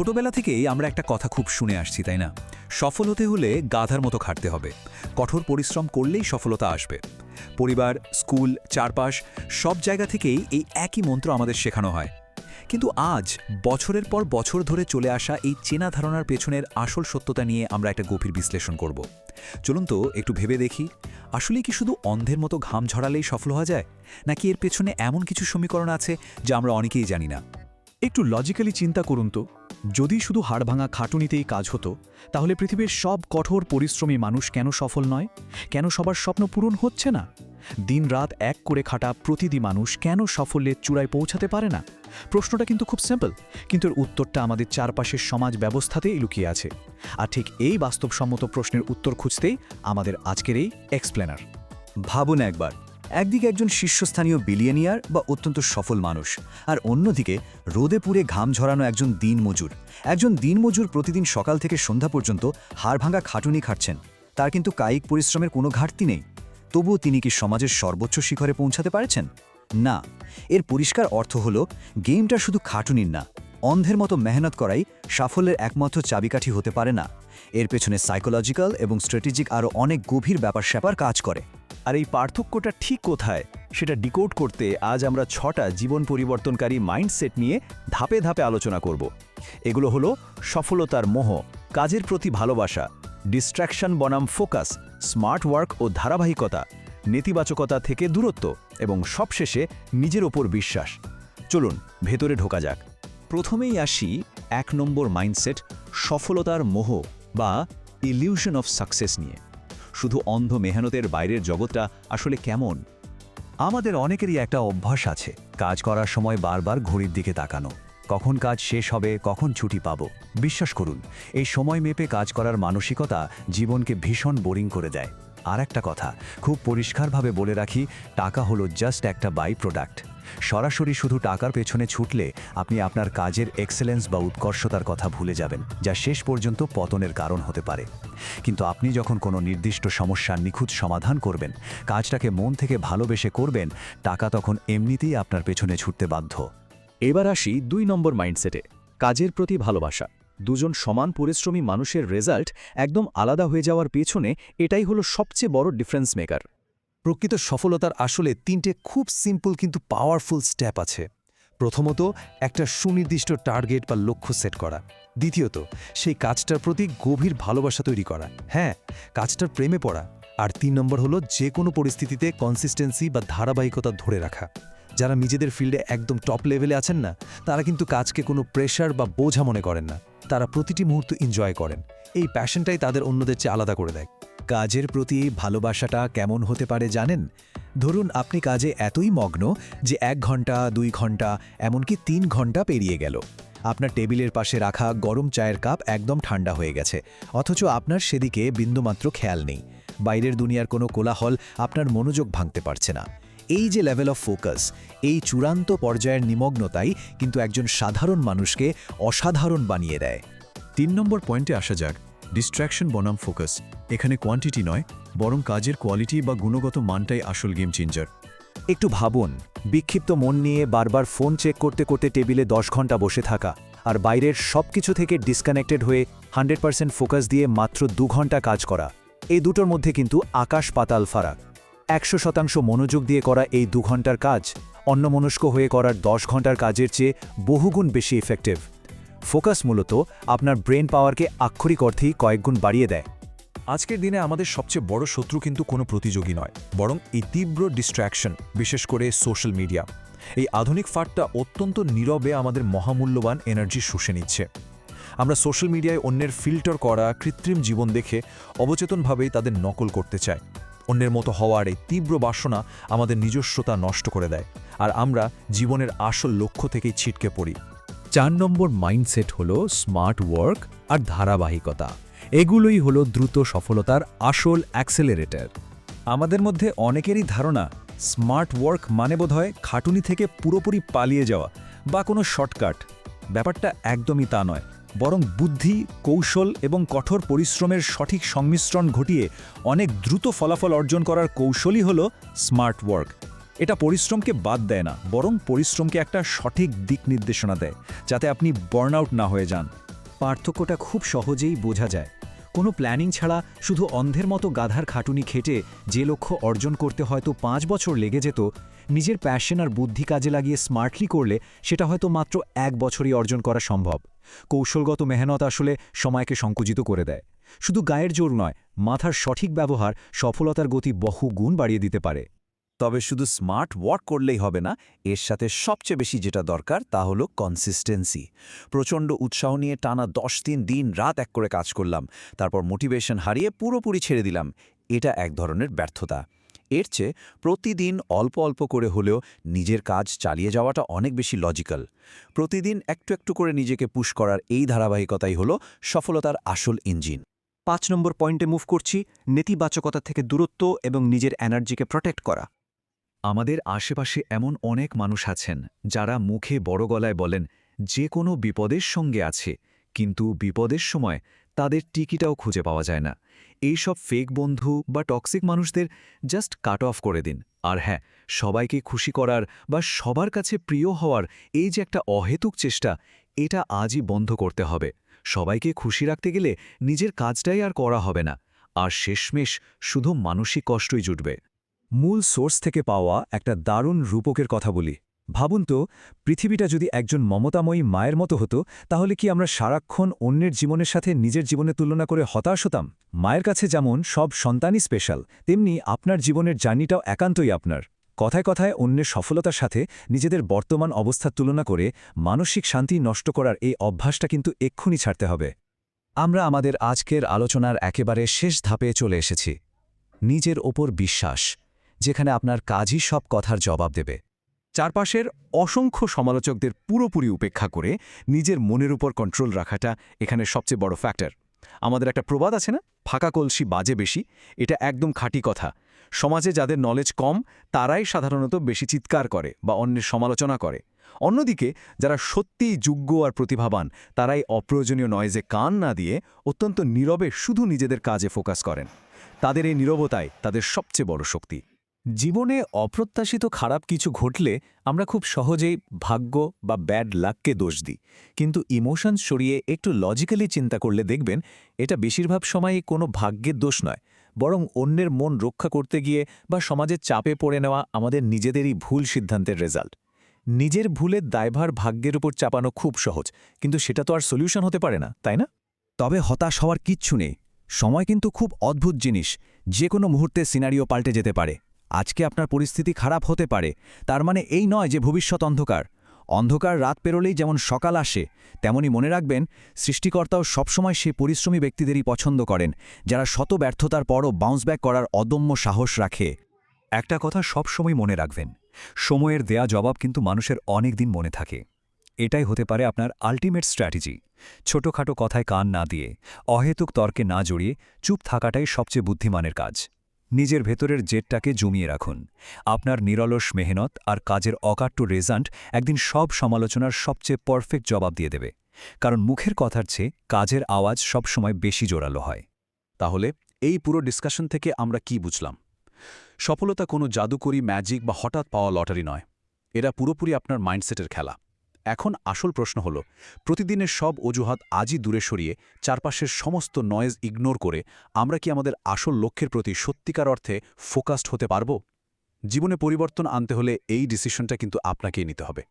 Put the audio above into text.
ছোটবেলা থেকেই আমরা একটা কথা খুব শুনে আসছি, তাই না? সফল হতে হলে গাধার মতো খাটতে হবে, কঠোর পরিশ্রম করলেই সফলতা আসবে। পরিবার, স্কুল, চারপাশ সব জায়গা থেকেই এই একই মন্ত্র আমাদের শেখানো হয়। কিন্তু আজ বছরের পর বছর ধরে চলে আসা এই চেনা ধারণার পেছনের আসল সত্যতা নিয়ে আমরা একটা গভীর বিশ্লেষণ করব। চলুন তো একটু ভেবে দেখি, আসলে কি শুধু অন্ধের মতো ঘাম ঝরালেই সফল হওয়া যায়, নাকি এর পেছনে এমন কিছু সমীকরণ আছে যা আমরা অনেকেই জানি না? একটু লজিক্যালি চিন্তা করুন তো, যদি শুধু হাড়ভাঙা খাটুনিতেই কাজ হতো, তাহলে পৃথিবীর সব কঠোর পরিশ্রমী মানুষ কেন সফল নয়? কেন সবার স্বপ্ন পূরণ হচ্ছে না? দিনরাত এক করে খাটা প্রতিটি মানুষ কেন সাফল্যের চূড়ায় পৌঁছাতে পারে না? প্রশ্নটা কিন্তু খুব সিম্পল, কিন্তু এর উত্তরটা আমাদের চারপাশের সমাজ ব্যবস্থাতেই লুকিয়ে আছে। আর ঠিক এই বাস্তবসম্মত প্রশ্নের উত্তর খুঁজতেই আমাদের আজকের এই এক্সপ্লেনার। ভাবুন একবার, একদিকে একজন শীর্ষস্থানীয় বিলিয়নিয়ার বা অত্যন্ত সফল মানুষ, আর অন্যদিকে রোদে পুড়ে ঘাম ঝরানো একজন দিনমজুর প্রতিদিন সকাল থেকে সন্ধ্যা পর্যন্ত হাড়ভাঙা খাটুনি খাটছেন। তার কিন্তু কায়িক পরিশ্রমের কোনো ঘাটতি নেই, তবুও তিনি কি সমাজের সর্বোচ্চ শিখরে পৌঁছাতে পারছেন? না। এর পরিষ্কার অর্থ হল, গেমটা শুধু খাটুনির না, অন্ধের মতো মেহনত করাই সাফল্যের একমাত্র চাবিকাঠি হতে পারে না। এর পেছনে সাইকোলজিক্যাল এবং স্ট্র্যাটেজিক আরও অনেক গভীর ব্যাপার স্যাপার কাজ করে। আর এই পার্থক্যটা ঠিক কোথায় সেটা ডিকোড করতে আজ আমরা 6টা জীবন পরিবর্তনকারী মাইন্ডসেট নিয়ে ধাপে ধাপে আলোচনা করব। এগুলো হলো সফলতার মোহ, কাজের প্রতি ভালোবাসা, ডিস্ট্র্যাকশন বনাম ফোকাস, স্মার্ট ওয়ার্ক ও ধারাবাহিকতা, নেতিবাচকতা থেকে দূরত্ব এবং সবশেষে নিজের ওপর বিশ্বাস। চলুন ভেতরে ঢোকা যাক। প্রথমেই আসি 1 নম্বর মাইন্ডসেট, সফলতার মোহ বা ইলিউশন অফ সাকসেস নিয়ে। শুধু অন্ধ মেহনতের বাইরের জগৎটা আসলে কেমন? আমাদের অনেকেরই একটা অভ্যাস আছে, কাজ করার সময় বারবার ঘড়ির দিকে তাকানো, কখন কাজ শেষ হবে, কখন ছুটি পাবো। বিশ্বাস করুন, এই সময় মেপে কাজ করার মানসিকতা জীবনকে ভীষণ বোরিং করে দেয়। আর একটা কথা খুব পরিষ্কারভাবে বলে রাখি, টাকা হলো জাস্ট একটা বাই প্রোডাক্ট। সরাসরি শুধু টাকার পেছনে ছুটলে আপনি আপনার কাজের এক্সেলেন্স বা উৎকর্ষতার কথা ভুলে যাবেন, যা শেষ পর্যন্ত পতনের কারণ হতে পারে। কিন্তু আপনি যখন কোনো নির্দিষ্ট সমস্যার নিখুঁত সমাধান করবেন, কাজটাকে মন থেকে ভালোবেসে করবেন, টাকা তখন এমনিতেই আপনার পেছনে ছুটতে বাধ্য। এবার আসি 2 নম্বর মাইন্ডসেটে, কাজের প্রতি ভালোবাসা। দুজন সমান পরিশ্রমী মানুষের রেজাল্ট একদম আলাদা হয়ে যাওয়ার পেছনে এটাই হলো সবচেয়ে বড় ডিফারেন্স মেকার। প্রকৃত সফলতার আসলে 3টে খুব সিম্পল কিন্তু পাওয়ারফুল স্টেপ আছে। প্রথমত, একটা সুনির্দিষ্ট টার্গেট বা লক্ষ্য সেট করা। দ্বিতীয়ত, সেই কাজটার প্রতি গভীর ভালোবাসা তৈরি করা, হ্যাঁ, কাজটার প্রেমে পড়া। আর 3 নম্বর হলো যে কোনো পরিস্থিতিতে কনসিস্টেন্সি বা ধারাবাহিকতা ধরে রাখা। যারা নিজেদের ফিল্ডে একদম টপ লেভেলে আছেন না, তারা কিন্তু কাজকে কোনো প্রেশার বা বোঝা মনে করেন না, তারা প্রতিটি মুহূর্ত এনজয় করেন। এই প্যাশনটাই তাদের অন্যদের চেয়ে আলাদা করে দেয়। কাজের প্রতি ভালোবাসাটা কেমন হতে পারে জানেন? ধরুন আপনি কাজে এতই মগ্ন যে 1 ঘন্টা, 2 ঘন্টা, এমনকি 3 ঘন্টা পেরিয়ে গেল। আপনার টেবিলের পাশে রাখা গরম চায়ের কাপ একদম ঠান্ডা হয়ে গেছে, অথচ আপনার সেদিকে বিন্দুমাত্র খেয়াল নেই। বাইরের দুনিয়ার কোনো কোলাহল আপনার মনোযোগ ভাঙতে পারছে না। এই যে লেভেল অফ ফোকাস, এই চূড়ান্ত পর্যায়ের নিমগ্নতাই কিন্তু একজন সাধারণ মানুষকে অসাধারণ বানিয়ে দেয়। 3 নম্বর পয়েন্টে আসা যাক, ডিস্ট্র্যাকশন বনাম ফোকাস। এখানে কোয়ান্টিটি নয়, বরং কাজের কোয়ালিটি বা গুণগত মানটাই আসল গেম চেঞ্জার। একটু ভাবুন, বিক্ষিপ্ত মন নিয়ে বারবার ফোন চেক করতে করতে টেবিলে 10 ঘন্টা বসে থাকা, আর বাইরের সবকিছু থেকে ডিসকানেক্টেড হয়ে 100% ফোকাস দিয়ে মাত্র 2 ঘন্টা কাজ করা। এই দুটোর মধ্যে কিন্তু আকাশ পাতাল ফারাক। 100% মনোযোগ দিয়ে করা এই 2 ঘন্টার কাজ অন্যমনস্ক হয়ে করার 10 ঘন্টার কাজের চেয়ে বহুগুণ বেশি ইফেক্টিভ। ফোকাস মূলত আপনার ব্রেন পাওয়ারকে আক্ষরিক অর্থেই কয়েকগুণ বাড়িয়ে দেয়। আজকের দিনে আমাদের সবচেয়ে বড় শত্রু কিন্তু কোনো প্রতিযোগী নয়, বরং এই তীব্র ডিস্ট্র্যাকশন, বিশেষ করে সোশ্যাল মিডিয়া। এই আধুনিক ফাঁদটা অত্যন্ত নীরবে আমাদের মহামূল্যবান এনার্জি শুষে নিচ্ছে। আমরা সোশ্যাল মিডিয়ায় অন্যের ফিল্টার করা কৃত্রিম জীবন দেখে অবচেতনভাবেই তাদের নকল করতে চাই। অন্যের মতো হওয়ার এই তীব্র বাসনা আমাদের নিজস্বতা নষ্ট করে দেয়, আর আমরা জীবনের আসল লক্ষ্য থেকেই ছিটকে পড়ি। 4 নম্বর মাইন্ডসেট হলো স্মার্ট ওয়ার্ক আর ধারাবাহিকতা। এগুলোই হলো দ্রুত সফলতার আসল অ্যাক্সেলারেটর। আমাদের মধ্যে অনেকেরই ধারণা স্মার্ট ওয়ার্ক মানে বোধহয় খাটুনি থেকে পুরোপুরি পালিয়ে যাওয়া বা কোনো শর্টকাট। ব্যাপারটা একদমই তা নয়, বরং বুদ্ধি, কৌশল এবং কঠোর পরিশ্রমের সঠিক সংমিশ্রণ ঘটিয়ে অনেক দ্রুত ফলাফল অর্জন করার কৌশলই হলো স্মার্ট ওয়ার্ক। এটা পরিশ্রমকে বাদ দেয় না, বরং পরিশ্রমকে একটা সঠিক দিক নির্দেশনা দেয়, যাতে আপনি বার্নআউট না হয়ে যান। পার্থক্যটা খুব সহজেই বোঝা যায়। কোনো প্ল্যানিং ছাড়া শুধু অন্ধের মতো গাধার খাটুনি খেটে যে লক্ষ্য অর্জন করতে হয়তো 5 বছর লেগে যেত, নিজের প্যাশন আর বুদ্ধি কাজে লাগিয়ে স্মার্টলি করলে সেটা হয়তো মাত্র 1 বছরই অর্জন করা সম্ভব। কৌশলগত মেহনত আসলে সময়কে সংকুচিত করে দেয়। শুধু গায়ের জোর নয়, মাথার সঠিক ব্যবহার সফলতার গতি বহু গুণ বাড়িয়ে দিতে পারে। তবে শুধু স্মার্ট ওয়ার্ক করলেই হবে না, এর সাথে সবচেয়ে বেশি যেটা দরকার তা হলো কনসিস্টেন্সি। প্রচণ্ড উৎসাহ নিয়ে টানা 10 দিন রাত এক করে কাজ করলাম, তারপর মোটিভেশন হারিয়ে পুরোপুরি ছেড়ে দিলাম, এটা এক ধরনের ব্যর্থতা। এর চেয়ে প্রতিদিন অল্প অল্প করে হলেও নিজের কাজ চালিয়ে যাওয়াটা অনেক বেশি লজিক্যাল। প্রতিদিন একটু একটু করে নিজেকে পুশ করার এই ধারাবাহিকতাই হলো সফলতার আসল ইঞ্জিন। 5 নম্বর পয়েন্টে মুভ করছি, নেতিবাচকতা থেকে দূরত্ব এবং নিজের এনার্জিকে প্রোটেক্ট করা। আমাদের আশেপাশে এমন অনেক মানুষ আছেন যারা মুখে বড় গলায় বলেন যে কোনো বিপদের সঙ্গে আছে, কিন্তু বিপদের সময় তাদের টিকিটাও খুঁজে পাওয়া যায় না। এইসব ফেক বন্ধু বা টক্সিক মানুষদের জাস্ট কাট অফ করে দিন। আর হ্যাঁ, সবাইকে খুশি করার বা সবার কাছে প্রিয় হওয়ার এই যে একটা অহেতুক চেষ্টা, এটা আজই বন্ধ করতে হবে। সবাইকে খুশি রাখতে গেলে নিজের কাজটাই আর করা হবে না, আর শেষমেশ শুধু মানসিক কষ্টই জুটবে। মূল সোর্স থেকে পাওয়া একটা দারুণ রূপকের কথা বলি। ভাবুন তো, পৃথিবীটা যদি একজন মমতাময়ী মায়ের মতো হতো, তাহলে কি আমরা সারাক্ষণ অন্যের জীবনের সাথে নিজের জীবনের তুলনা করে হতাশ হতাম? মায়ের কাছে যেমন সব সন্তানই স্পেশাল, তেমনি আপনার জীবনের জার্নিটাও একান্তই আপনার। কথায় কথায় অন্যের সফলতার সাথে নিজেদের বর্তমান অবস্থার তুলনা করে মানসিক শান্তি নষ্ট করার এই অভ্যাসটা কিন্তু এক্ষুনি ছাড়তে হবে। আমরা আমাদের আজকের আলোচনার একেবারে শেষ ধাপে চলে এসেছি। নিজের ওপর বিশ্বাস, যেখানে আপনার কাজই সব কথার জবাব দেবে। চারপাশের অসংখ্য সমালোচকদের পুরোপুরি উপেক্ষা করে নিজের মনের উপর কন্ট্রোল রাখাটা এখানে সবচেয়ে বড় ফ্যাক্টর। আমাদের একটা প্রবাদ আছে না, ফাঁকা কলসি বাজে বেশি। এটা একদম খাঁটি কথা। সমাজে যাদের নলেজ কম তারাই সাধারণত বেশি চিৎকার করে বা অন্যের সমালোচনা করে। অন্যদিকে যারা সত্যিই যোগ্য আর প্রতিভাবান তারাই অপ্রয়োজনীয় নয়েজে কান না দিয়ে অত্যন্ত নীরবে শুধু নিজেদের কাজে ফোকাস করেন। তাদের এই নীরবতাই তাদের সবচেয়ে বড় শক্তি। জীবনে অপ্রত্যাশিত খারাপ কিছু ঘটলে আমরা খুব সহজেই ভাগ্য বা ব্যাড লাককে দোষ দিই, কিন্তু ইমোশনস সরিয়ে একটু লজিক্যালি চিন্তা করলে দেখবেন এটা বেশিরভাগ সময়ই কোনো ভাগ্যের দোষ নয়, বরং অন্যের মন রক্ষা করতে গিয়ে বা সমাজের চাপে পড়ে নেওয়া আমাদের নিজেদেরই ভুল সিদ্ধান্তের রেজাল্ট। নিজের ভুলের দায়ভার ভাগ্যের উপর চাপানো খুব সহজ, কিন্তু সেটা তো আর সলিউশন হতে পারে না, তাই না? তবে হতাশ হওয়ার কিচ্ছু নেই। সময় কিন্তু খুব অদ্ভুত জিনিস, যে কোনো মুহূর্তে সিনারিও পাল্টে যেতে পারে। আজকে আপনার পরিস্থিতি খারাপ হতে পারে, তার মানে এই নয় যে ভবিষ্যৎ অন্ধকার। অন্ধকার রাত পেরোলেই যেমন সকাল আসে, তেমনি মনে রাখবেন সৃষ্টিকর্তাও সবসময় সেই পরিশ্রমী ব্যক্তিদেরই পছন্দ করেন, যারা শত ব্যর্থতার পরও বাউন্স ব্যাক করার অদম্য সাহস রাখে। একটা কথা সবসময় মনে রাখবেন, সময়ের দেয়া জবাব কিন্তু মানুষের অনেক দিন মনে থাকে। এটাই হতে পারে আপনার আল্টিমেট স্ট্র্যাটেজি। ছোটখাটো কথায় কান না দিয়ে, অহেতুক তর্কে না জড়িয়ে চুপ থাকাটাই সবচেয়ে বুদ্ধিমানের কাজ। নিজের ভেতরের জেদটাকে জমিয়ে রাখুন। আপনার নিরলস মেহনত আর কাজের অকাট্য রেজাল্ট একদিন সব সমালোচনার সবচেয়ে পারফেক্ট জবাব দিয়ে দেবে। কারণ মুখের কথার চেয়ে কাজের আওয়াজ সবসময় বেশি জোরালো হয়। তাহলে এই পুরো ডিসকাশন থেকে আমরা কি বুঝলাম? সফলতা কোনো জাদুকরি ম্যাজিক বা হঠাৎ পাওয়া লটারি নয়। এরা পুরোপুরি আপনার মাইন্ডসেটের খেলা। এখন আসল প্রশ্ন হল, প্রতিদিনের সব অজুহাত আজই দূরে সরিয়ে চারপাশের সমস্ত নয়েজ ইগনোর করে আমরা কি আমাদের আসল লক্ষ্যের প্রতি সত্যিকার অর্থে ফোকাসড হতে পারব? জীবনে পরিবর্তন আনতে হলে এই ডিসিশনটা কিন্তু আপনাকেই নিতে হবে।